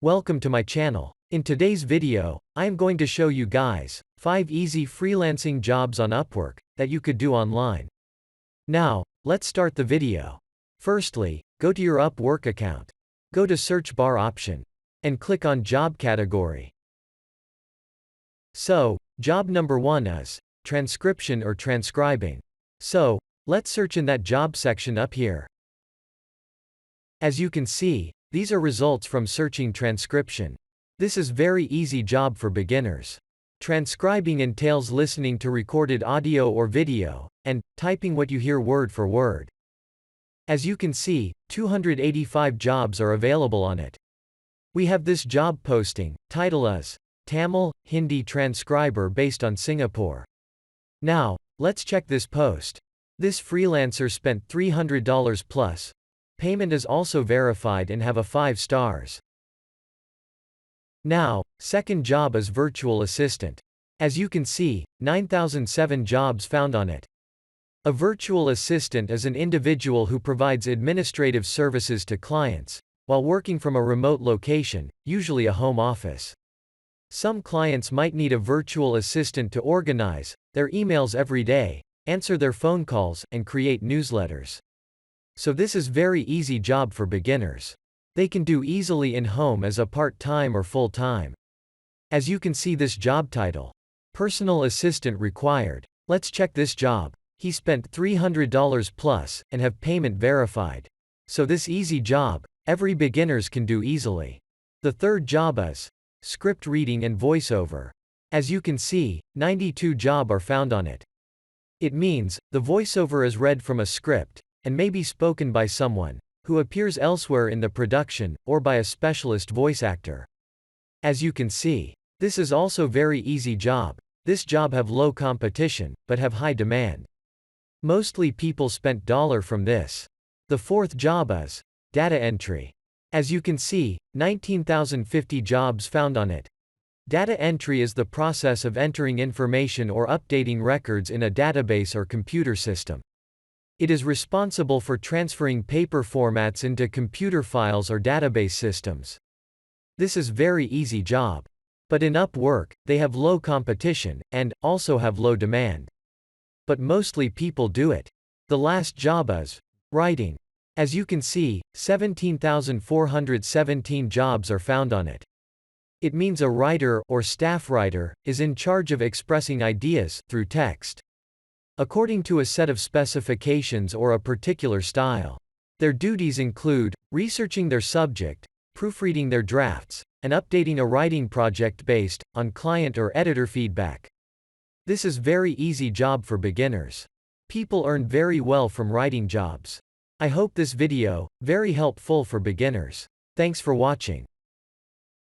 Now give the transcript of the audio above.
Welcome to my channel. In today's video, I am going to show you guys 5 easy freelancing jobs on Upwork that you could do online. Now, let's start the video. Firstly, go to your Upwork account. Go to search bar option and click on job category. So, job number 1 is transcription or transcribing. So, let's search in that job section up here. As you can see, these are results from searching transcription. This is very easy job for beginners. Transcribing entails listening to recorded audio or video, and typing what you hear word for word. As you can see, 285 jobs are available on it. We have this job posting, title as Tamil, Hindi transcriber based on Singapore. Now, let's check this post. This freelancer spent $300 plus. Payment is also verified and have a 5 stars. Now, second job is virtual assistant. As you can see, 9,007 jobs found on it. A virtual assistant is an individual who provides administrative services to clients, while working from a remote location, usually a home office. Some clients might need a virtual assistant to organize their emails every day, answer their phone calls, and create newsletters. So this is very easy job for beginners. They can do easily in home as a part-time or full-time. As you can see this job title, personal assistant required. Let's check this job. He spent $300 plus and have payment verified. So this easy job, every beginners can do easily. The third job is script reading and voiceover. As you can see, 92 jobs are found on it. It means, the voiceover is read from a script, and may be spoken by someone who appears elsewhere in the production, or by a specialist voice actor. As you can see, this is also very easy job. This job have low competition, but have high demand. Mostly people spent dollar from this. The fourth job is data entry. As you can see, 19,050 jobs found on it. Data entry is the process of entering information or updating records in a database or computer system. It is responsible for transferring paper formats into computer files or database systems. This is very easy job. But in Upwork, they have low competition, and also have low demand. But mostly people do it. The last job is writing. As you can see, 17,417 jobs are found on it. It means a writer or staff writer is in charge of expressing ideas through text, according to a set of specifications or a particular style. Their duties include researching their subject, proofreading their drafts, and updating a writing project based on client or editor feedback. This is very easy job for beginners. People earn very well from writing jobs. I hope this video very helpful for beginners. Thanks for watching.